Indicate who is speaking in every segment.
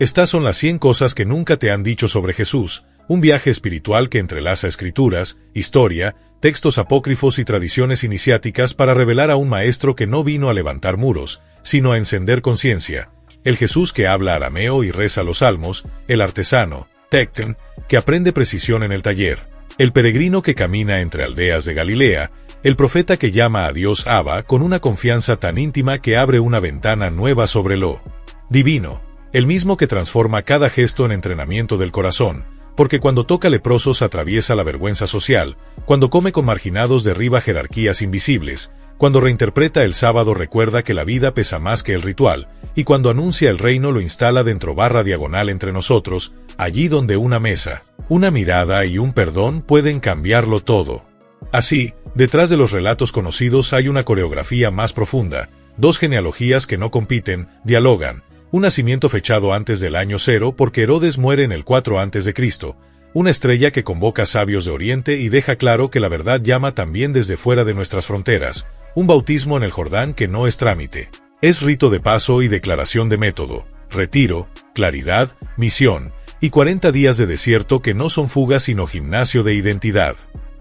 Speaker 1: Estas son las 100 cosas que nunca te han dicho sobre Jesús, un viaje espiritual que entrelaza escrituras, historia, textos apócrifos y tradiciones iniciáticas para revelar a un maestro que no vino a levantar muros, sino a encender conciencia. El Jesús que habla arameo y reza los salmos, el artesano, Tecten, que aprende precisión en el taller, el peregrino que camina entre aldeas de Galilea, el profeta que llama a Dios Abba con una confianza tan íntima que abre una ventana nueva sobre lo divino, el mismo que transforma cada gesto en entrenamiento del corazón, porque cuando toca leprosos atraviesa la vergüenza social, cuando come con marginados derriba jerarquías invisibles, cuando reinterpreta el sábado recuerda que la vida pesa más que el ritual, y cuando anuncia el reino lo instala dentro /diagonal entre nosotros, allí donde una mesa, una mirada y un perdón pueden cambiarlo todo. Así, detrás de los relatos conocidos hay una coreografía más profunda, dos genealogías que no compiten, dialogan, un nacimiento fechado antes del año 0 porque Herodes muere en el 4 a.C., una estrella que convoca sabios de Oriente y deja claro que la verdad llama también desde fuera de nuestras fronteras, un bautismo en el Jordán que no es trámite, es rito de paso y declaración de método, retiro, claridad, misión, y 40 días de desierto que no son fugas sino gimnasio de identidad,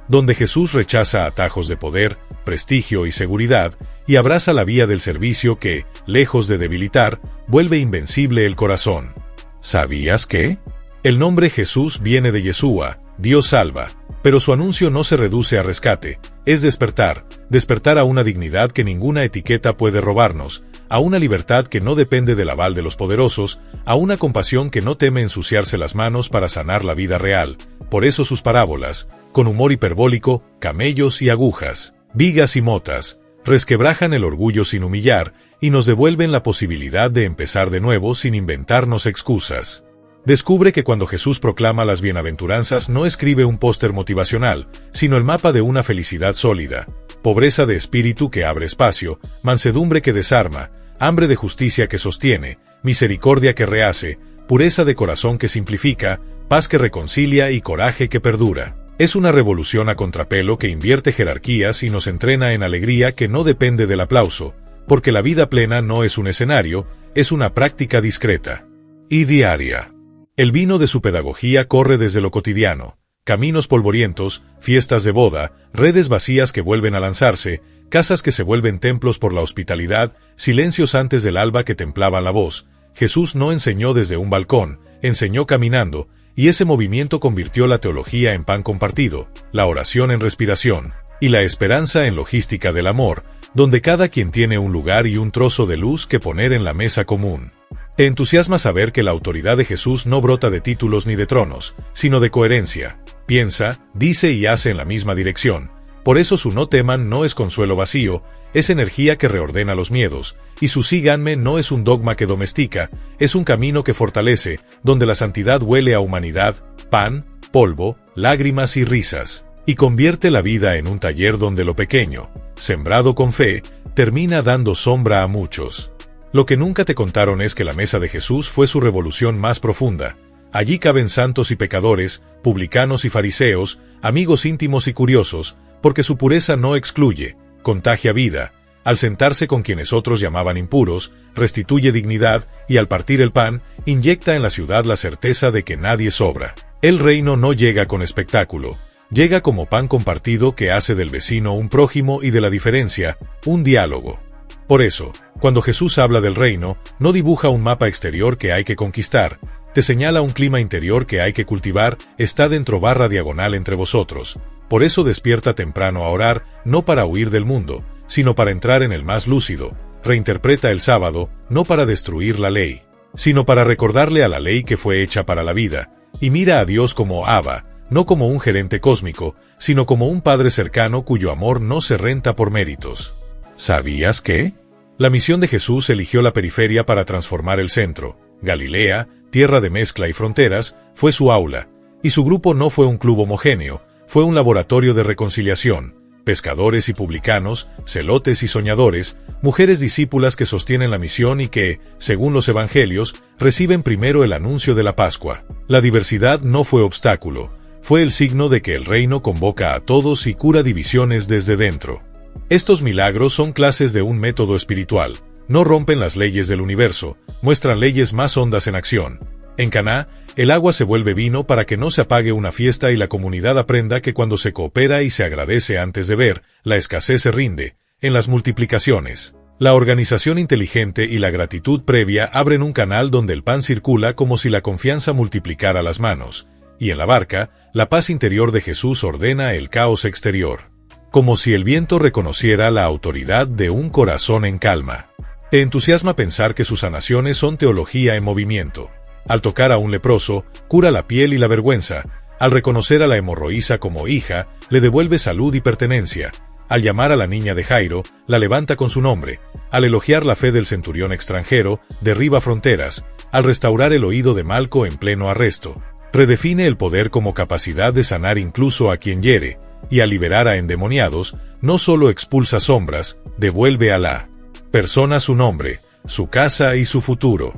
Speaker 1: donde Jesús rechaza atajos de poder, prestigio y seguridad, y abraza la vía del servicio que, lejos de debilitar, vuelve invencible el corazón. ¿Sabías que? El nombre Jesús viene de Yeshua, Dios salva, pero su anuncio no se reduce a rescate, es despertar a una dignidad que ninguna etiqueta puede robarnos, a una libertad que no depende del aval de los poderosos, a una compasión que no teme ensuciarse las manos para sanar la vida real. Por eso sus parábolas, con humor hiperbólico, camellos y agujas, vigas y motas, resquebrajan el orgullo sin humillar y nos devuelven la posibilidad de empezar de nuevo sin inventarnos excusas. Descubre que cuando Jesús proclama las bienaventuranzas no escribe un póster motivacional, sino el mapa de una felicidad sólida, pobreza de espíritu que abre espacio, mansedumbre que desarma, hambre de justicia que sostiene, misericordia que rehace, pureza de corazón que simplifica, paz que reconcilia y coraje que perdura. Es una revolución a contrapelo que invierte jerarquías y nos entrena en alegría que no depende del aplauso, porque la vida plena no es un escenario, es una práctica discreta y diaria. El vino de su pedagogía corre desde lo cotidiano, caminos polvorientos, fiestas de boda, redes vacías que vuelven a lanzarse, casas que se vuelven templos por la hospitalidad, silencios antes del alba que templaban la voz. Jesús no enseñó desde un balcón, enseñó caminando, y ese movimiento convirtió la teología en pan compartido, la oración en respiración, y la esperanza en logística del amor, donde cada quien tiene un lugar y un trozo de luz que poner en la mesa común. Te entusiasma saber que la autoridad de Jesús no brota de títulos ni de tronos, sino de coherencia. Piensa, dice y hace en la misma dirección. Por eso su no teman no es consuelo vacío, es energía que reordena los miedos, y su síganme no es un dogma que domestica, es un camino que fortalece, donde la santidad huele a humanidad, pan, polvo, lágrimas y risas, y convierte la vida en un taller donde lo pequeño, sembrado con fe, termina dando sombra a muchos. Lo que nunca te contaron es que la mesa de Jesús fue su revolución más profunda. Allí caben santos y pecadores, publicanos y fariseos, amigos íntimos y curiosos, porque su pureza no excluye, contagia vida. Al sentarse con quienes otros llamaban impuros, restituye dignidad y al partir el pan, inyecta en la ciudad la certeza de que nadie sobra. El reino no llega con espectáculo, llega como pan compartido que hace del vecino un prójimo y de la diferencia, un diálogo. Por eso, cuando Jesús habla del reino, no dibuja un mapa exterior que hay que conquistar, te señala un clima interior que hay que cultivar, está dentro /diagonal entre vosotros. Por eso despierta temprano a orar, no para huir del mundo, sino para entrar en el más lúcido. Reinterpreta el sábado, no para destruir la ley, sino para recordarle a la ley que fue hecha para la vida, y mira a Dios como Abba, no como un gerente cósmico, sino como un padre cercano cuyo amor no se renta por méritos. ¿Sabías que? La misión de Jesús eligió la periferia para transformar el centro. Galilea, tierra de mezcla y fronteras, fue su aula, y su grupo no fue un club homogéneo, fue un laboratorio de reconciliación. Pescadores y publicanos, celotes y soñadores, mujeres discípulas que sostienen la misión y que, según los evangelios, reciben primero el anuncio de la Pascua. La diversidad no fue obstáculo, fue el signo de que el reino convoca a todos y cura divisiones desde dentro. Estos milagros son clases de un método espiritual, No rompen las leyes del universo, muestran leyes más hondas en acción. En Caná, el agua se vuelve vino para que no se apague una fiesta y la comunidad aprenda que cuando se coopera y se agradece antes de ver, la escasez se rinde. En las multiplicaciones, la organización inteligente y la gratitud previa abren un canal donde el pan circula como si la confianza multiplicara las manos. Y en la barca, la paz interior de Jesús ordena el caos exterior. Como si el viento reconociera la autoridad de un corazón en calma. Te entusiasma pensar que sus sanaciones son teología en movimiento. Al tocar a un leproso, cura la piel y la vergüenza. Al reconocer a la hemorroísa como hija, le devuelve salud y pertenencia. Al llamar a la niña de Jairo, la levanta con su nombre. Al elogiar la fe del centurión extranjero, derriba fronteras. Al restaurar el oído de Malco en pleno arresto, redefine el poder como capacidad de sanar incluso a quien hiere. Y al liberar a endemoniados, no solo expulsa sombras, devuelve a la persona su nombre, su casa y su futuro.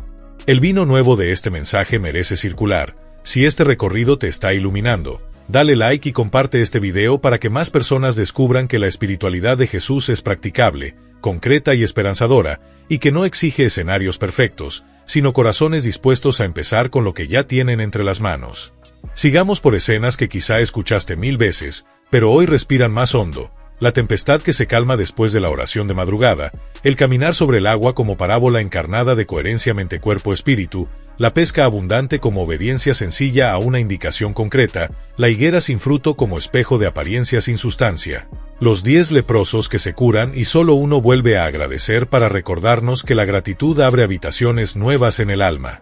Speaker 1: El vino nuevo de este mensaje merece circular. Si este recorrido te está iluminando, dale like y comparte este video para que más personas descubran que la espiritualidad de Jesús es practicable, concreta y esperanzadora, y que no exige escenarios perfectos, sino corazones dispuestos a empezar con lo que ya tienen entre las manos. Sigamos por escenas que quizá escuchaste 1000 veces, pero hoy respiran más hondo. La tempestad que se calma después de la oración de madrugada, el caminar sobre el agua como parábola encarnada de coherencia mente-cuerpo-espíritu, la pesca abundante como obediencia sencilla a una indicación concreta, la higuera sin fruto como espejo de apariencia sin sustancia. Los 10 leprosos que se curan y solo uno vuelve a agradecer para recordarnos que la gratitud abre habitaciones nuevas en el alma.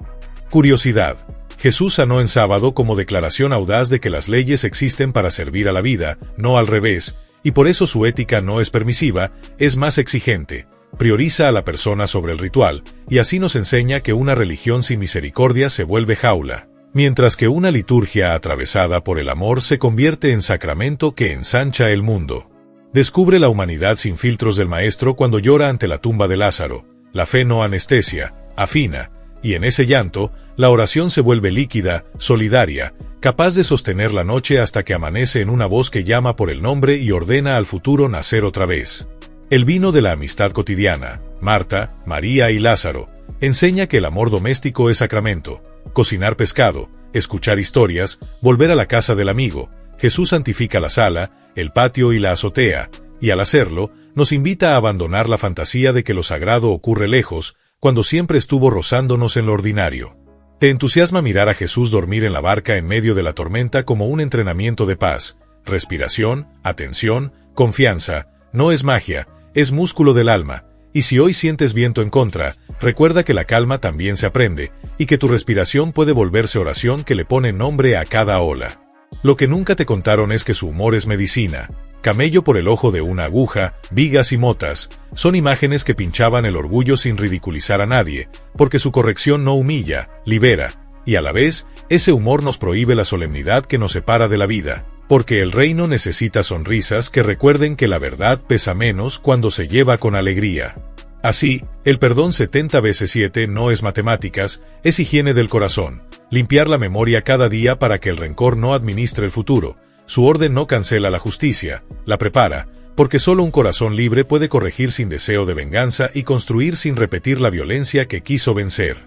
Speaker 1: Curiosidad. Jesús sanó en sábado como declaración audaz de que las leyes existen para servir a la vida, no al revés, y por eso su ética no es permisiva, es más exigente. Prioriza a la persona sobre el ritual, y así nos enseña que una religión sin misericordia se vuelve jaula, mientras que una liturgia atravesada por el amor se convierte en sacramento que ensancha el mundo. Descubre la humanidad sin filtros del Maestro cuando llora ante la tumba de Lázaro. La fe no anestesia, afina, y en ese llanto, la oración se vuelve líquida, solidaria, capaz de sostener la noche hasta que amanece en una voz que llama por el nombre y ordena al futuro nacer otra vez. El vino de la amistad cotidiana, Marta, María y Lázaro, enseña que el amor doméstico es sacramento. Cocinar pescado, escuchar historias, volver a la casa del amigo. Jesús santifica la sala, el patio y la azotea, y al hacerlo, nos invita a abandonar la fantasía de que lo sagrado ocurre lejos, cuando siempre estuvo rozándonos en lo ordinario. Te entusiasma mirar a Jesús dormir en la barca en medio de la tormenta como un entrenamiento de paz, respiración, atención, confianza. No es magia, es músculo del alma, y si hoy sientes viento en contra, recuerda que la calma también se aprende, y que tu respiración puede volverse oración que le pone nombre a cada ola. Lo que nunca te contaron es que su humor es medicina. Camello por el ojo de una aguja, vigas y motas, son imágenes que pinchaban el orgullo sin ridiculizar a nadie, porque su corrección no humilla, libera, y a la vez, ese humor nos prohíbe la solemnidad que nos separa de la vida, porque el reino necesita sonrisas que recuerden que la verdad pesa menos cuando se lleva con alegría. Así, el perdón 70 veces 7 no es matemáticas, es higiene del corazón, limpiar la memoria cada día para que el rencor no administre el futuro. Su orden no cancela la justicia, la prepara, porque solo un corazón libre puede corregir sin deseo de venganza y construir sin repetir la violencia que quiso vencer.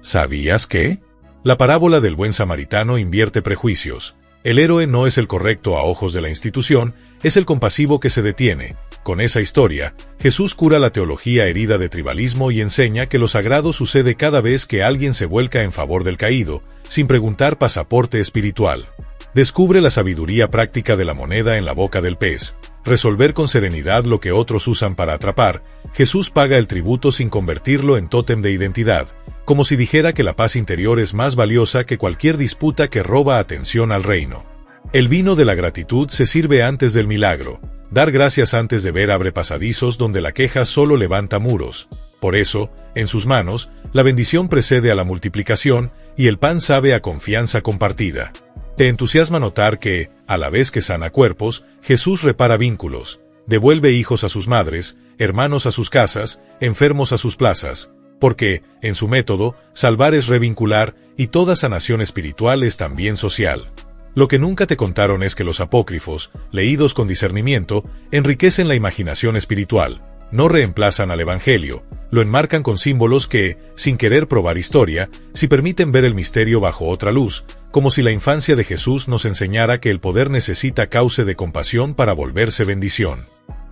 Speaker 1: ¿Sabías que? La parábola del buen samaritano invierte prejuicios. El héroe no es el correcto a ojos de la institución, es el compasivo que se detiene. Con esa historia, Jesús cura la teología herida de tribalismo y enseña que lo sagrado sucede cada vez que alguien se vuelca en favor del caído, sin preguntar pasaporte espiritual. Descubre la sabiduría práctica de la moneda en la boca del pez. Resolver con serenidad lo que otros usan para atrapar. Jesús paga el tributo sin convertirlo en tótem de identidad, como si dijera que la paz interior es más valiosa que cualquier disputa que roba atención al reino. El vino de la gratitud se sirve antes del milagro. Dar gracias antes de ver abre pasadizos donde la queja solo levanta muros. Por eso, en sus manos, la bendición precede a la multiplicación y el pan sabe a confianza compartida. Te entusiasma notar que, a la vez que sana cuerpos, Jesús repara vínculos, devuelve hijos a sus madres, hermanos a sus casas, enfermos a sus plazas, porque, en su método, salvar es revincular y toda sanación espiritual es también social. Lo que nunca te contaron es que los apócrifos, leídos con discernimiento, enriquecen la imaginación espiritual. no reemplazan al Evangelio, lo enmarcan con símbolos que, sin querer probar historia, sí permiten ver el misterio bajo otra luz, como si la infancia de Jesús nos enseñara que el poder necesita cauce de compasión para volverse bendición.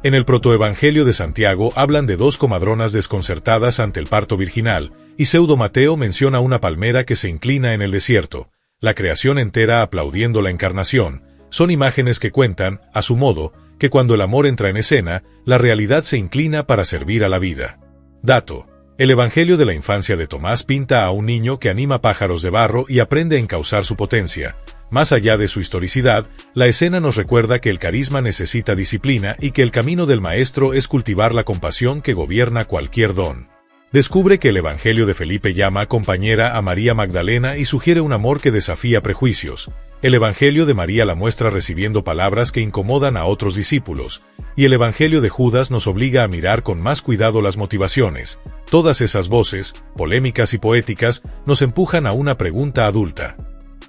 Speaker 1: En el protoevangelio de Santiago hablan de dos comadronas desconcertadas ante el parto virginal, y Pseudo Mateo menciona una palmera que se inclina en el desierto, la creación entera aplaudiendo la encarnación. Son imágenes que cuentan, a su modo, que cuando el amor entra en escena, la realidad se inclina para servir a la vida. Dato: el Evangelio de la infancia de Tomás pinta a un niño que anima pájaros de barro y aprende a encauzar su potencia. Más allá de su historicidad, la escena nos recuerda que el carisma necesita disciplina y que el camino del maestro es cultivar la compasión que gobierna cualquier don. Descubre que el Evangelio de Felipe llama compañera a María Magdalena y sugiere un amor que desafía prejuicios. El Evangelio de María la muestra recibiendo palabras que incomodan a otros discípulos, y el Evangelio de Judas nos obliga a mirar con más cuidado las motivaciones. Todas esas voces, polémicas y poéticas, nos empujan a una pregunta adulta.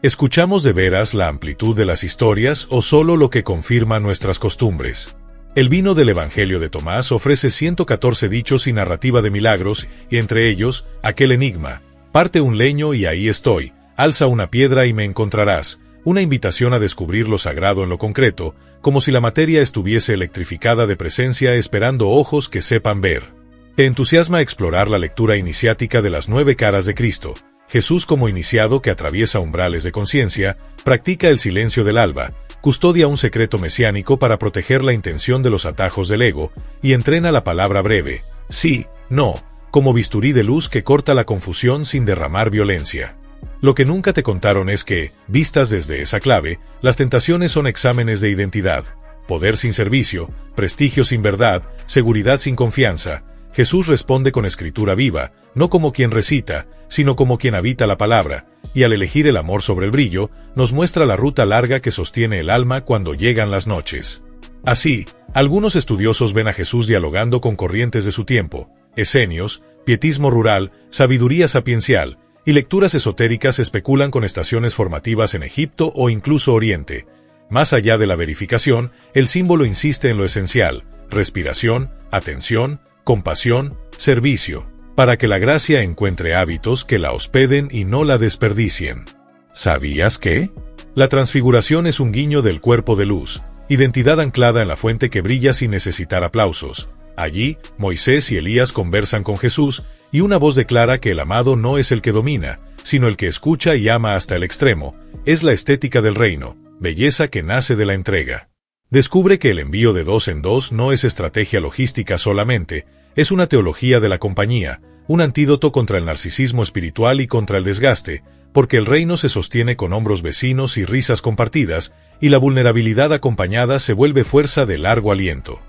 Speaker 1: ¿Escuchamos de veras la amplitud de las historias o solo lo que confirma nuestras costumbres? El vino del Evangelio de Tomás ofrece 114 dichos y narrativa de milagros, y entre ellos, aquel enigma: parte un leño y ahí estoy, alza una piedra y me encontrarás, una invitación a descubrir lo sagrado en lo concreto, como si la materia estuviese electrificada de presencia esperando ojos que sepan ver. Te entusiasma explorar la lectura iniciática de las 9 caras de Cristo. Jesús como iniciado que atraviesa umbrales de conciencia, practica el silencio del alba, custodia un secreto mesiánico para proteger la intención de los atajos del ego, y entrena la palabra breve, sí, no, como bisturí de luz que corta la confusión sin derramar violencia. Lo que nunca te contaron es que, vistas desde esa clave, las tentaciones son exámenes de identidad, poder sin servicio, prestigio sin verdad, seguridad sin confianza. Jesús responde con escritura viva, no como quien recita, sino como quien habita la palabra, y al elegir el amor sobre el brillo, nos muestra la ruta larga que sostiene el alma cuando llegan las noches. Así, algunos estudiosos ven a Jesús dialogando con corrientes de su tiempo, esenios, pietismo rural, sabiduría sapiencial, y lecturas esotéricas especulan con estaciones formativas en Egipto o incluso Oriente. Más allá de la verificación, el símbolo insiste en lo esencial: respiración, atención, compasión, servicio, para que la gracia encuentre hábitos que la hospeden y no la desperdicien. ¿Sabías que? La transfiguración es un guiño del cuerpo de luz, identidad anclada en la fuente que brilla sin necesitar aplausos. Allí, Moisés y Elías conversan con Jesús, y una voz declara que el amado no es el que domina, sino el que escucha y ama hasta el extremo. Es la estética del reino, belleza que nace de la entrega. Descubre que el envío de 2 en 2 no es estrategia logística solamente, es una teología de la compañía, un antídoto contra el narcisismo espiritual y contra el desgaste, porque el reino se sostiene con hombros vecinos y risas compartidas, y la vulnerabilidad acompañada se vuelve fuerza de largo aliento.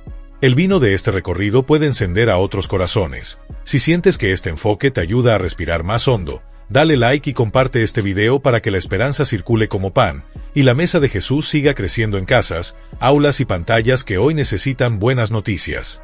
Speaker 1: El vino de este recorrido puede encender a otros corazones. Si sientes que este enfoque te ayuda a respirar más hondo, dale like y comparte este video para que la esperanza circule como pan, y la mesa de Jesús siga creciendo en casas, aulas y pantallas que hoy necesitan buenas noticias.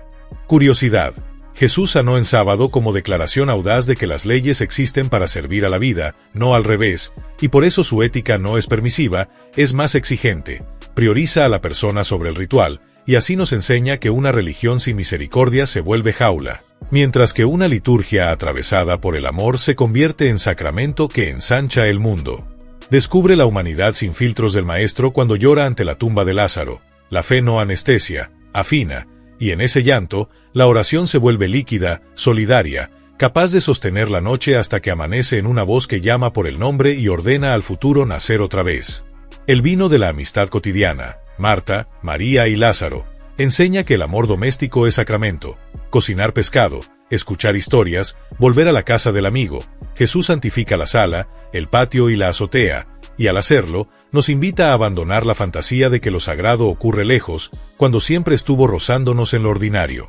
Speaker 1: Curiosidad. Jesús sanó en sábado como declaración audaz de que las leyes existen para servir a la vida, no al revés, y por eso su ética no es permisiva, es más exigente, prioriza a la persona sobre el ritual, y así nos enseña que una religión sin misericordia se vuelve jaula, mientras que una liturgia atravesada por el amor se convierte en sacramento que ensancha el mundo. Descubre la humanidad sin filtros del Maestro cuando llora ante la tumba de Lázaro. La fe no anestesia, afina, y en ese llanto, la oración se vuelve líquida, solidaria, capaz de sostener la noche hasta que amanece en una voz que llama por el nombre y ordena al futuro nacer otra vez. El vino de la amistad cotidiana, Marta, María y Lázaro, enseña que el amor doméstico es sacramento. Cocinar pescado, escuchar historias, volver a la casa del amigo. Jesús santifica la sala, el patio y la azotea, y al hacerlo, nos invita a abandonar la fantasía de que lo sagrado ocurre lejos, cuando siempre estuvo rozándonos en lo ordinario.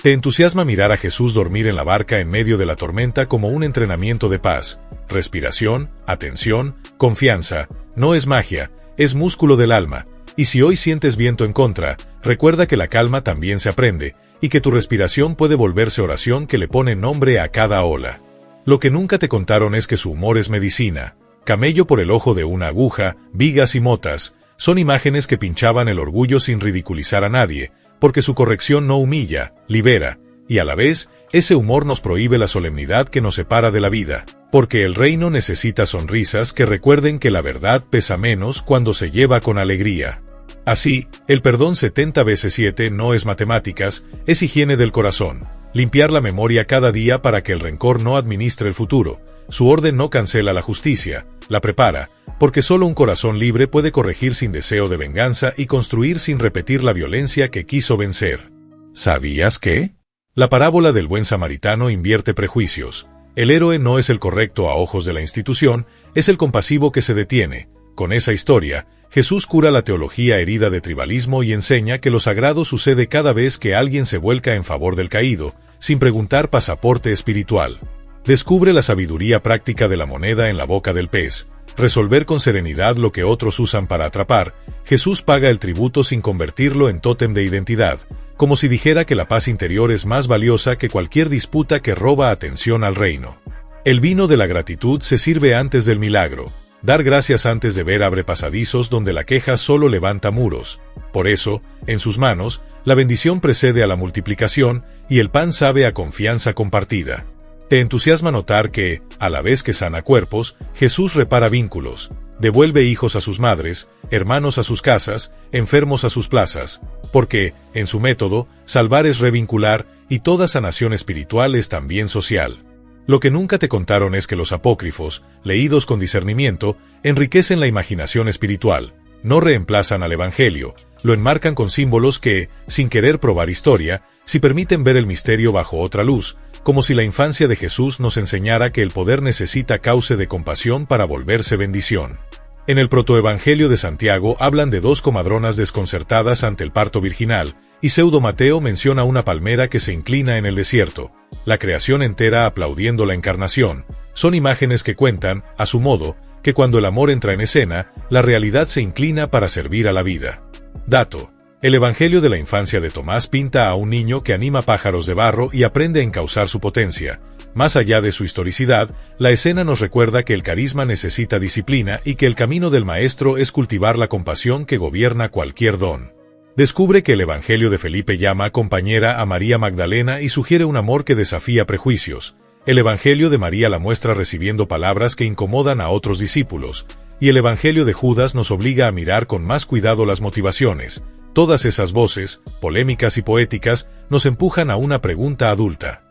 Speaker 1: Te entusiasma mirar a Jesús dormir en la barca en medio de la tormenta como un entrenamiento de paz, respiración, atención, confianza. No es magia, es músculo del alma. Y si hoy sientes viento en contra, recuerda que la calma también se aprende, y que tu respiración puede volverse oración que le pone nombre a cada ola. Lo que nunca te contaron es que su humor es medicina. Camello por el ojo de una aguja, vigas y motas, son imágenes que pinchaban el orgullo sin ridiculizar a nadie, porque su corrección no humilla, libera. y a la vez, ese humor nos prohíbe la solemnidad que nos separa de la vida, porque el reino necesita sonrisas que recuerden que la verdad pesa menos cuando se lleva con alegría. Así, el perdón 70 veces 7 no es matemáticas, es higiene del corazón, limpiar la memoria cada día para que el rencor no administre el futuro. Su orden no cancela la justicia, la prepara, porque solo un corazón libre puede corregir sin deseo de venganza y construir sin repetir la violencia que quiso vencer. ¿Sabías qué? La parábola del buen samaritano invierte prejuicios. El héroe no es el correcto a ojos de la institución, es el compasivo que se detiene. Con esa historia, Jesús cura la teología herida de tribalismo y enseña que lo sagrado sucede cada vez que alguien se vuelca en favor del caído, sin preguntar pasaporte espiritual. Descubre la sabiduría práctica de la moneda en la boca del pez. Resolver con serenidad lo que otros usan para atrapar. Jesús paga el tributo sin convertirlo en tótem de identidad, como si dijera que la paz interior es más valiosa que cualquier disputa que roba atención al reino. El vino de la gratitud se sirve antes del milagro. Dar gracias antes de ver abre pasadizos donde la queja solo levanta muros. Por eso, en sus manos, la bendición precede a la multiplicación y el pan sabe a confianza compartida. Te entusiasma notar que, a la vez que sana cuerpos, Jesús repara vínculos, devuelve hijos a sus madres, hermanos a sus casas, enfermos a sus plazas, porque, en su método, salvar es revincular y toda sanación espiritual es también social. Lo que nunca te contaron es que los apócrifos, leídos con discernimiento, enriquecen la imaginación espiritual, no reemplazan al Evangelio, lo enmarcan con símbolos que, sin querer probar historia, si permiten ver el misterio bajo otra luz, como si la infancia de Jesús nos enseñara que el poder necesita cauce de compasión para volverse bendición. En el protoevangelio de Santiago hablan de dos comadronas desconcertadas ante el parto virginal, y Pseudo Mateo menciona una palmera que se inclina en el desierto, la creación entera aplaudiendo la encarnación. Son imágenes que cuentan, a su modo, que cuando el amor entra en escena, la realidad se inclina para servir a la vida. Dato: el Evangelio de la infancia de Tomás pinta a un niño que anima pájaros de barro y aprende a encauzar su potencia. Más allá de su historicidad, la escena nos recuerda que el carisma necesita disciplina y que el camino del maestro es cultivar la compasión que gobierna cualquier don. Descubre que el Evangelio de Felipe llama compañera a María Magdalena y sugiere un amor que desafía prejuicios. El Evangelio de María la muestra recibiendo palabras que incomodan a otros discípulos, y el Evangelio de Judas nos obliga a mirar con más cuidado las motivaciones. Todas esas voces, polémicas y poéticas, nos empujan a una pregunta adulta.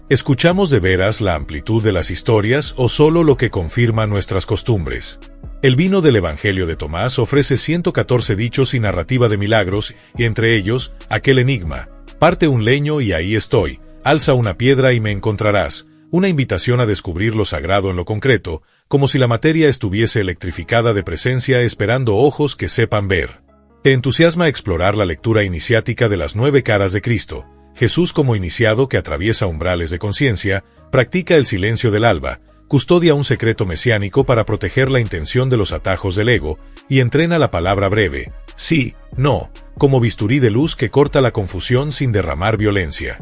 Speaker 1: ¿Escuchamos de veras la amplitud de las historias o solo lo que confirma nuestras costumbres? El vino del Evangelio de Tomás ofrece 114 dichos y narrativa de milagros, y entre ellos, aquel enigma: parte un leño y ahí estoy, alza una piedra y me encontrarás, una invitación a descubrir lo sagrado en lo concreto, como si la materia estuviese electrificada de presencia esperando ojos que sepan ver. Te entusiasma explorar la lectura iniciática de las 9 caras de Cristo. Jesús como iniciado que atraviesa umbrales de conciencia, practica el silencio del alba, custodia un secreto mesiánico para proteger la intención de los atajos del ego, y entrena la palabra breve, sí, no, como bisturí de luz que corta la confusión sin derramar violencia.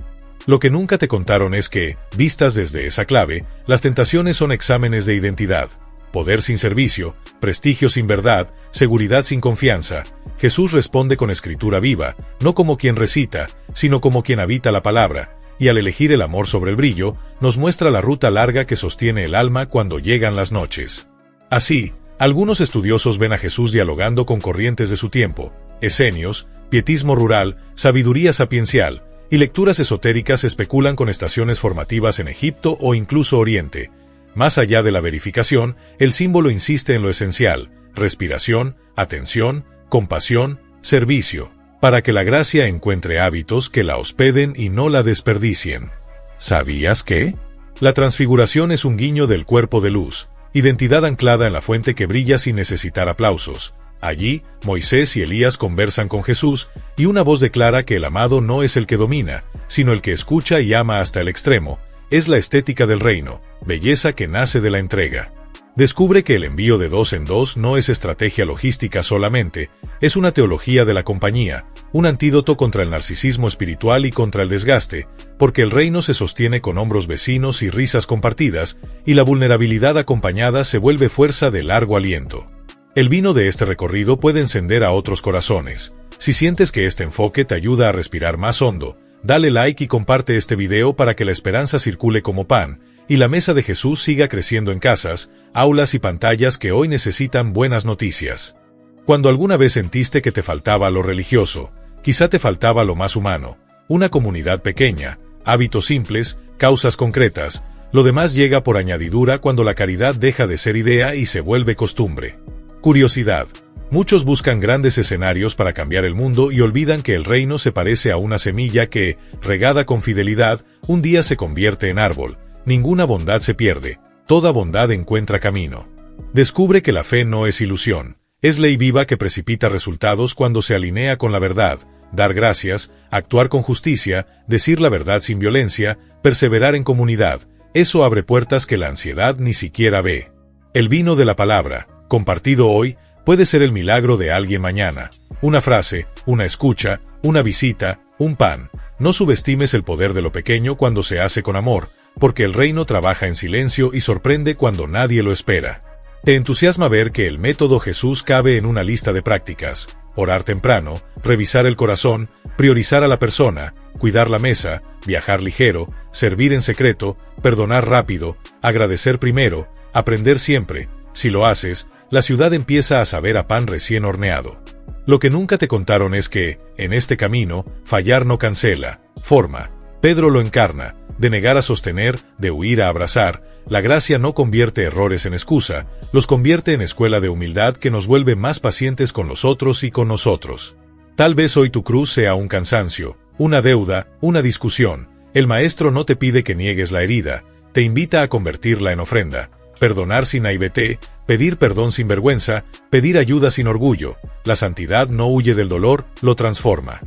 Speaker 1: Lo que nunca te contaron es que, vistas desde esa clave, las tentaciones son exámenes de identidad. Poder sin servicio, prestigio sin verdad, seguridad sin confianza. Jesús responde con escritura viva, no como quien recita, sino como quien habita la palabra, y al elegir el amor sobre el brillo, nos muestra la ruta larga que sostiene el alma cuando llegan las noches. Así, algunos estudiosos ven a Jesús dialogando con corrientes de su tiempo, esenios, pietismo rural, sabiduría sapiencial, y lecturas esotéricas especulan con estaciones formativas en Egipto o incluso Oriente. Más allá de la verificación, el símbolo insiste en lo esencial: respiración, atención, compasión, servicio, para que la gracia encuentre hábitos que la hospeden y no la desperdicien. ¿Sabías qué? La transfiguración es un guiño del cuerpo de luz, identidad anclada en la fuente que brilla sin necesitar aplausos. Allí, Moisés y Elías conversan con Jesús, y una voz declara que el amado no es el que domina, sino el que escucha y ama hasta el extremo. Es la estética del reino, belleza que nace de la entrega. Descubre que el envío de 2 en 2 no es estrategia logística solamente, es una teología de la compañía, un antídoto contra el narcisismo espiritual y contra el desgaste, porque el reino se sostiene con hombros vecinos y risas compartidas, y la vulnerabilidad acompañada se vuelve fuerza de largo aliento. El vino de este recorrido puede encender a otros corazones. Si sientes que este enfoque te ayuda a respirar más hondo, Dale like y comparte este video para que la esperanza circule como pan, y la mesa de Jesús siga creciendo en casas, aulas y pantallas que hoy necesitan buenas noticias. Cuando alguna vez sentiste que te faltaba lo religioso, quizá te faltaba lo más humano, una comunidad pequeña, hábitos simples, causas concretas. Lo demás llega por añadidura cuando la caridad deja de ser idea y se vuelve costumbre. Curiosidad. Muchos buscan grandes escenarios para cambiar el mundo y olvidan que el reino se parece a una semilla que, regada con fidelidad, un día se convierte en árbol. Ninguna bondad se pierde, toda bondad encuentra camino. Descubre que la fe no es ilusión, es ley viva que precipita resultados cuando se alinea con la verdad, dar gracias, actuar con justicia, decir la verdad sin violencia, perseverar en comunidad. Eso abre puertas que la ansiedad ni siquiera ve. El vino de la palabra, compartido hoy, puede ser el milagro de alguien mañana. Una frase, una escucha, una visita, un pan. No subestimes el poder de lo pequeño cuando se hace con amor, porque el reino trabaja en silencio y sorprende cuando nadie lo espera. Te entusiasma ver que el método Jesús cabe en una lista de prácticas: orar temprano, revisar el corazón, priorizar a la persona, cuidar la mesa, viajar ligero, servir en secreto, perdonar rápido, agradecer primero, aprender siempre. Si lo haces, la ciudad empieza a saber a pan recién horneado. Lo que nunca te contaron es que, en este camino, fallar no cancela, forma. Pedro lo encarna, de negar a sostener, de huir a abrazar. La gracia no convierte errores en excusa, los convierte en escuela de humildad que nos vuelve más pacientes con los otros y con nosotros. Tal vez hoy tu cruz sea un cansancio, una deuda, una discusión. El maestro no te pide que niegues la herida, te invita a convertirla en ofrenda. Perdonar sin naivete, pedir perdón sin vergüenza, pedir ayuda sin orgullo. La santidad no huye del dolor, lo transforma.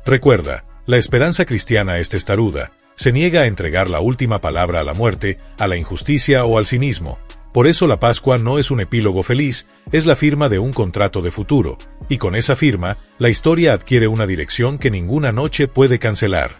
Speaker 1: Recuerda, la esperanza cristiana es testaruda, se niega a entregar la última palabra a la muerte, a la injusticia o al cinismo. Por eso la Pascua no es un epílogo feliz, es la firma de un contrato de futuro, y con esa firma, la historia adquiere una dirección que ninguna noche puede cancelar.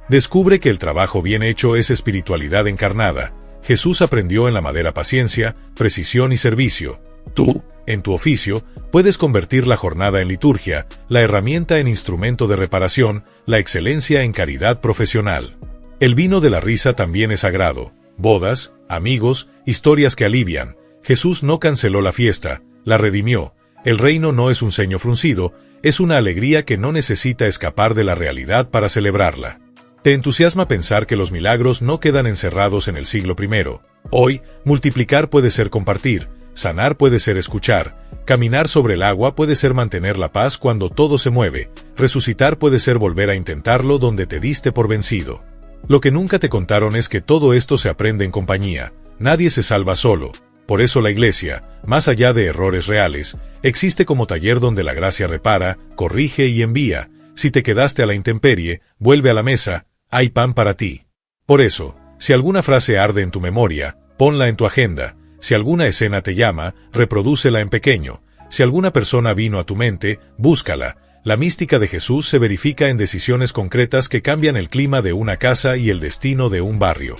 Speaker 1: Descubre que el trabajo bien hecho es espiritualidad encarnada. Jesús aprendió en la madera paciencia, precisión y servicio. Tú, en tu oficio, puedes convertir la jornada en liturgia, la herramienta en instrumento de reparación, la excelencia en caridad profesional. El vino de la risa también es sagrado. Bodas, amigos, historias que alivian. Jesús no canceló la fiesta, la redimió. El reino no es un ceño fruncido, es una alegría que no necesita escapar de la realidad para celebrarla. Te entusiasma pensar que los milagros no quedan encerrados en el siglo I. Hoy, multiplicar puede ser compartir, sanar puede ser escuchar, caminar sobre el agua puede ser mantener la paz cuando todo se mueve, resucitar puede ser volver a intentarlo donde te diste por vencido. Lo que nunca te contaron es que todo esto se aprende en compañía, nadie se salva solo. Por eso la Iglesia, más allá de errores reales, existe como taller donde la gracia repara, corrige y envía. Si te quedaste a la intemperie, vuelve a la mesa, hay pan para ti. Por eso, si alguna frase arde en tu memoria, ponla en tu agenda. Si alguna escena te llama, reprodúcela en pequeño. Si alguna persona vino a tu mente, búscala. La mística de Jesús se verifica en decisiones concretas que cambian el clima de una casa y el destino de un barrio.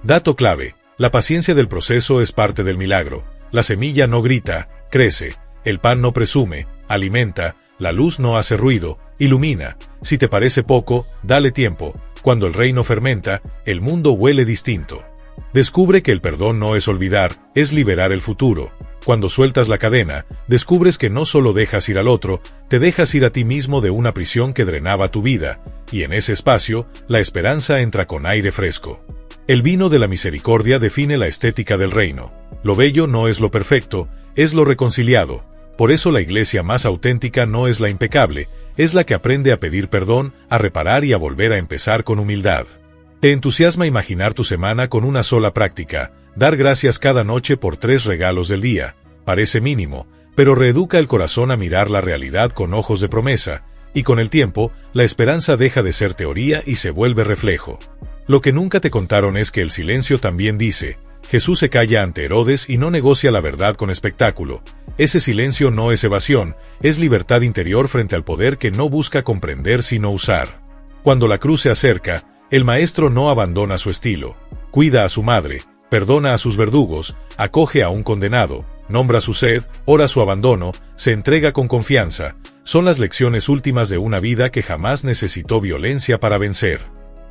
Speaker 1: Dato clave: la paciencia del proceso es parte del milagro. La semilla no grita, crece. El pan no presume, alimenta. La luz no hace ruido, ilumina. Si te parece poco, dale tiempo. Cuando el reino fermenta, el mundo huele distinto. Descubre que el perdón no es olvidar, es liberar el futuro. Cuando sueltas la cadena, descubres que no solo dejas ir al otro, te dejas ir a ti mismo de una prisión que drenaba tu vida, y en ese espacio, la esperanza entra con aire fresco. El vino de la misericordia define la estética del reino. Lo bello no es lo perfecto, es lo reconciliado. Por eso la iglesia más auténtica no es la impecable, es la que aprende a pedir perdón, a reparar y a volver a empezar con humildad. Te entusiasma imaginar tu semana con una sola práctica: dar gracias cada noche por 3 regalos del día. Parece mínimo, pero reeduca el corazón a mirar la realidad con ojos de promesa, y con el tiempo, la esperanza deja de ser teoría y se vuelve reflejo. Lo que nunca te contaron es que el silencio también dice. Jesús se calla ante Herodes y no negocia la verdad con espectáculo. Ese silencio no es evasión, es libertad interior frente al poder que no busca comprender sino usar. Cuando la cruz se acerca, el maestro no abandona su estilo. Cuida a su madre, perdona a sus verdugos, acoge a un condenado, nombra su sed, ora su abandono, se entrega con confianza. Son las lecciones últimas de una vida que jamás necesitó violencia para vencer.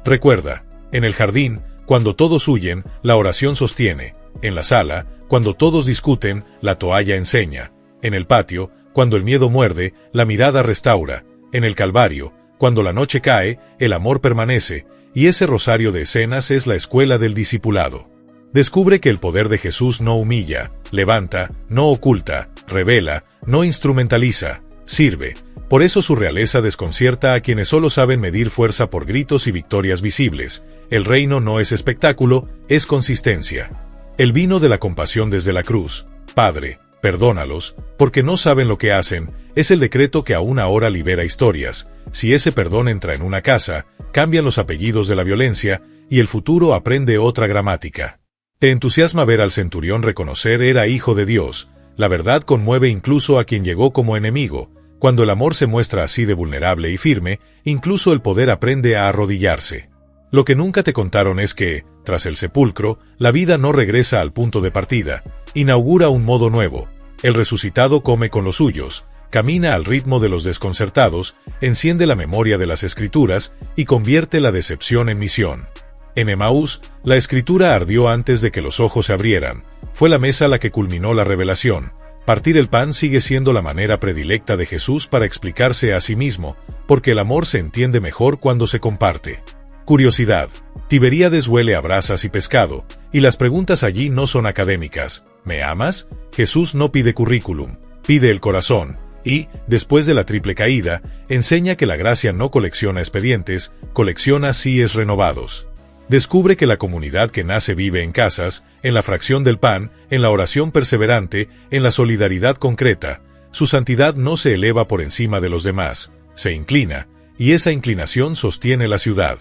Speaker 1: Recuerda, en el jardín, cuando todos huyen, la oración sostiene. En la sala, cuando todos discuten, la toalla enseña. En el patio, cuando el miedo muerde, la mirada restaura. En el Calvario, cuando la noche cae, el amor permanece, y ese rosario de escenas es la escuela del discipulado. Descubre que el poder de Jesús no humilla, levanta, no oculta, revela, no instrumentaliza, sirve. Por eso su realeza desconcierta a quienes solo saben medir fuerza por gritos y victorias visibles. El reino no es espectáculo, es consistencia. El vino de la compasión desde la cruz. Padre, perdónalos, porque no saben lo que hacen, es el decreto que aún ahora libera historias. Si ese perdón entra en una casa, cambian los apellidos de la violencia, y el futuro aprende otra gramática. Te entusiasma ver al centurión reconocer era hijo de Dios. La verdad conmueve incluso a quien llegó como enemigo. Cuando el amor se muestra así de vulnerable y firme, incluso el poder aprende a arrodillarse. Lo que nunca te contaron es que, tras el sepulcro, la vida no regresa al punto de partida, inaugura un modo nuevo. El resucitado come con los suyos, camina al ritmo de los desconcertados, enciende la memoria de las Escrituras y convierte la decepción en misión. En Emaús, la Escritura ardió antes de que los ojos se abrieran. Fue la mesa la que culminó la revelación. Partir el pan sigue siendo la manera predilecta de Jesús para explicarse a sí mismo, porque el amor se entiende mejor cuando se comparte. Curiosidad. Tiberíades huele a brasas y pescado, y las preguntas allí no son académicas. ¿Me amas? Jesús no pide currículum, pide el corazón, y, después de la triple caída, enseña que la gracia no colecciona expedientes, colecciona síes renovados. Descubre que la comunidad que nace vive en casas, en la fracción del pan, en la oración perseverante, en la solidaridad concreta. Su santidad no se eleva por encima de los demás, se inclina, y esa inclinación sostiene la ciudad.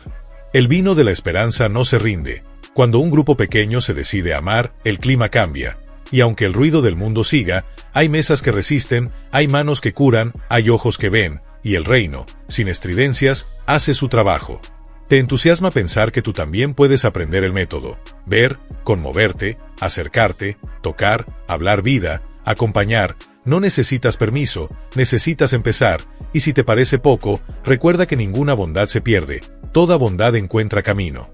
Speaker 1: El vino de la esperanza no se rinde. Cuando un grupo pequeño se decide a amar, el clima cambia. Y aunque el ruido del mundo siga, hay mesas que resisten, hay manos que curan, hay ojos que ven, y el reino, sin estridencias, hace su trabajo. Te entusiasma pensar que tú también puedes aprender el método. Ver, conmoverte, acercarte, tocar, hablar vida, acompañar. No necesitas permiso, necesitas empezar, y si te parece poco, recuerda que ninguna bondad se pierde, toda bondad encuentra camino.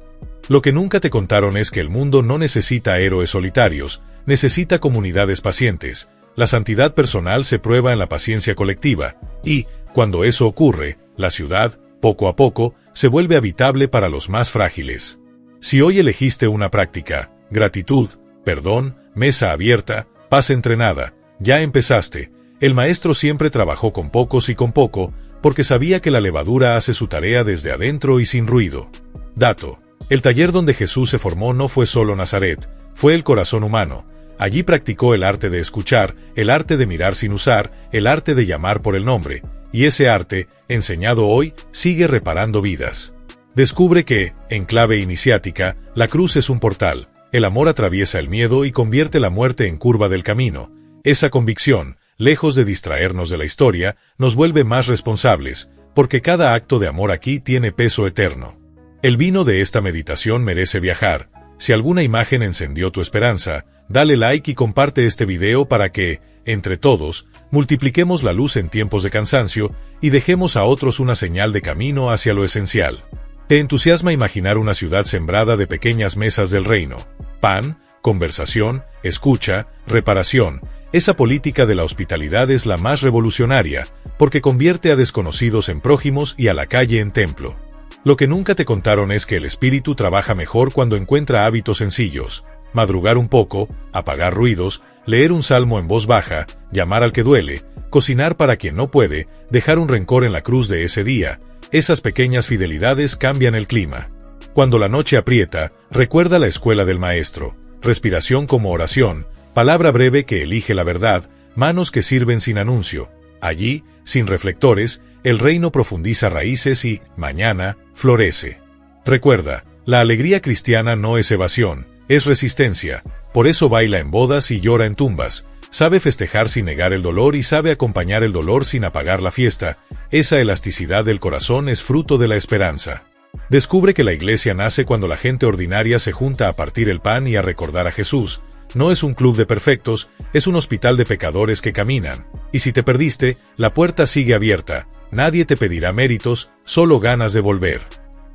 Speaker 1: Lo que nunca te contaron es que el mundo no necesita héroes solitarios, necesita comunidades pacientes. La santidad personal se prueba en la paciencia colectiva, y, cuando eso ocurre, la ciudad, poco a poco, se vuelve habitable para los más frágiles. Si hoy elegiste una práctica, gratitud, perdón, mesa abierta, paz entrenada, ya empezaste. El maestro siempre trabajó con pocos y con poco, porque sabía que la levadura hace su tarea desde adentro y sin ruido. Dato: el taller donde Jesús se formó no fue solo Nazaret, fue el corazón humano. Allí practicó el arte de escuchar, el arte de mirar sin usar, el arte de llamar por el nombre. Y ese arte, enseñado hoy, sigue reparando vidas. Descubre que, en clave iniciática, la cruz es un portal. El amor atraviesa el miedo y convierte la muerte en curva del camino. Esa convicción, lejos de distraernos de la historia, nos vuelve más responsables, porque cada acto de amor aquí tiene peso eterno. El vino de esta meditación merece viajar. Si alguna imagen encendió tu esperanza, dale like y comparte este video para que, entre todos, multipliquemos la luz en tiempos de cansancio y dejemos a otros una señal de camino hacia lo esencial. ¿Te entusiasma imaginar una ciudad sembrada de pequeñas mesas del reino? Pan, conversación, escucha, reparación. Esa política de la hospitalidad es la más revolucionaria, porque convierte a desconocidos en prójimos y a la calle en templo. Lo que nunca te contaron es que el espíritu trabaja mejor cuando encuentra hábitos sencillos. Madrugar un poco, apagar ruidos, leer un salmo en voz baja, llamar al que duele, cocinar para quien no puede, dejar un rencor en la cruz de ese día. Esas pequeñas fidelidades cambian el clima. Cuando la noche aprieta, recuerda la escuela del maestro. Respiración como oración, palabra breve que elige la verdad, manos que sirven sin anuncio. Allí, sin reflectores, el reino profundiza raíces y, mañana, florece. Recuerda, la alegría cristiana no es evasión, es resistencia. Por eso baila en bodas y llora en tumbas. Sabe festejar sin negar el dolor y sabe acompañar el dolor sin apagar la fiesta. Esa elasticidad del corazón es fruto de la esperanza. Descubre que la iglesia nace cuando la gente ordinaria se junta a partir el pan y a recordar a Jesús. No es un club de perfectos, es un hospital de pecadores que caminan. Y si te perdiste, la puerta sigue abierta. Nadie te pedirá méritos, solo ganas de volver.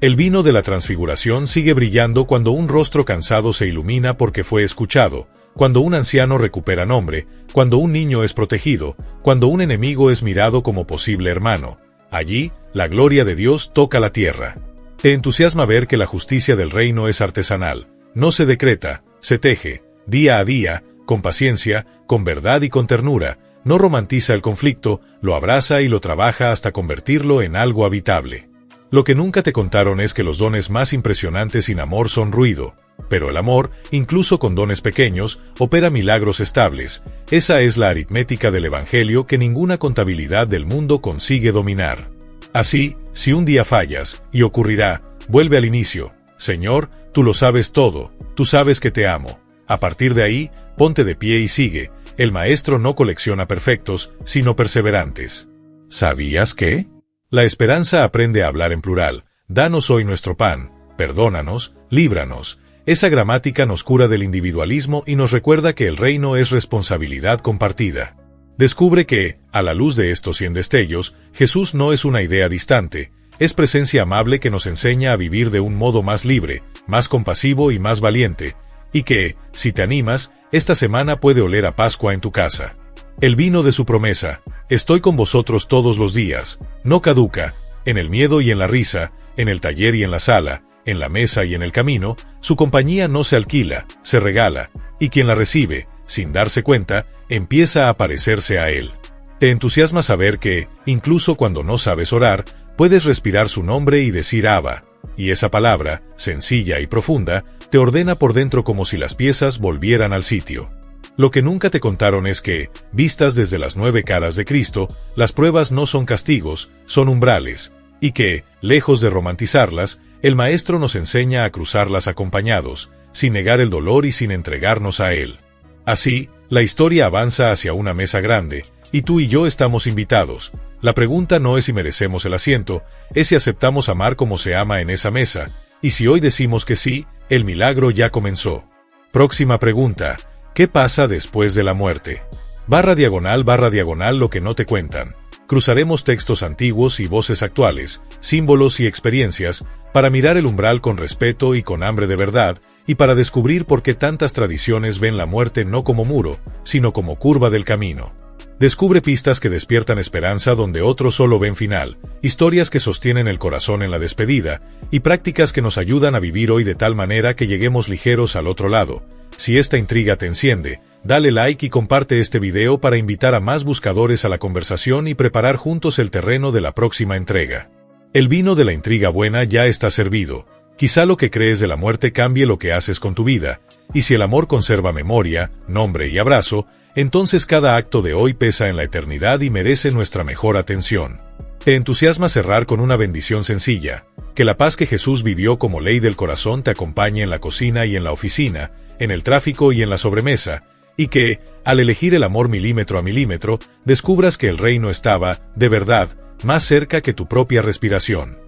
Speaker 1: El vino de la transfiguración sigue brillando cuando un rostro cansado se ilumina porque fue escuchado, cuando un anciano recupera nombre, cuando un niño es protegido, cuando un enemigo es mirado como posible hermano. Allí, la gloria de Dios toca la tierra. Te entusiasma ver que la justicia del reino es artesanal, no se decreta, se teje, día a día, con paciencia, con verdad y con ternura, no romantiza el conflicto, lo abraza y lo trabaja hasta convertirlo en algo habitable. Lo que nunca te contaron es que los dones más impresionantes sin amor son ruido, pero el amor, incluso con dones pequeños, opera milagros estables. Esa es la aritmética del Evangelio que ninguna contabilidad del mundo consigue dominar. Así, si un día fallas, y ocurrirá, vuelve al inicio. Señor, tú lo sabes todo, tú sabes que te amo. A partir de ahí, ponte de pie y sigue. El maestro no colecciona perfectos, sino perseverantes. ¿Sabías qué? La esperanza aprende a hablar en plural. Danos hoy nuestro pan, perdónanos, líbranos. Esa gramática nos cura del individualismo y nos recuerda que el reino es responsabilidad compartida. Descubre que, a la luz de estos 100 destellos, Jesús no es una idea distante, es presencia amable que nos enseña a vivir de un modo más libre, más compasivo y más valiente, y que, si te animas, esta semana puede oler a Pascua en tu casa. El vino de su promesa, estoy con vosotros todos los días, no caduca, en el miedo y en la risa, en el taller y en la sala, en la mesa y en el camino, su compañía no se alquila, se regala, y quien la recibe, sin darse cuenta, empieza a parecerse a él. Te entusiasma saber que, incluso cuando no sabes orar, puedes respirar su nombre y decir Abba, y esa palabra, sencilla y profunda, te ordena por dentro como si las piezas volvieran al sitio. Lo que nunca te contaron es que, vistas desde las 9 caras de Cristo, las pruebas no son castigos, son umbrales, y que, lejos de romantizarlas, el Maestro nos enseña a cruzarlas acompañados, sin negar el dolor y sin entregarnos a él. Así, la historia avanza hacia una mesa grande, y tú y yo estamos invitados. La pregunta no es si merecemos el asiento, es si aceptamos amar como se ama en esa mesa, y si hoy decimos que sí, el milagro ya comenzó. Próxima pregunta. ¿Qué pasa después de la muerte? /diagonal lo que no te cuentan. Cruzaremos textos antiguos y voces actuales, símbolos y experiencias, para mirar el umbral con respeto y con hambre de verdad, y para descubrir por qué tantas tradiciones ven la muerte no como muro, sino como curva del camino. Descubre pistas que despiertan esperanza donde otros solo ven final, historias que sostienen el corazón en la despedida, y prácticas que nos ayudan a vivir hoy de tal manera que lleguemos ligeros al otro lado. Si esta intriga te enciende, dale like y comparte este video para invitar a más buscadores a la conversación y preparar juntos el terreno de la próxima entrega. El vino de la intriga buena ya está servido. Quizá lo que crees de la muerte cambie lo que haces con tu vida, y si el amor conserva memoria, nombre y abrazo, entonces cada acto de hoy pesa en la eternidad y merece nuestra mejor atención. Te entusiasma cerrar con una bendición sencilla, que la paz que Jesús vivió como ley del corazón te acompañe en la cocina y en la oficina, en el tráfico y en la sobremesa, y que, al elegir el amor milímetro a milímetro, descubras que el reino estaba, de verdad, más cerca que tu propia respiración.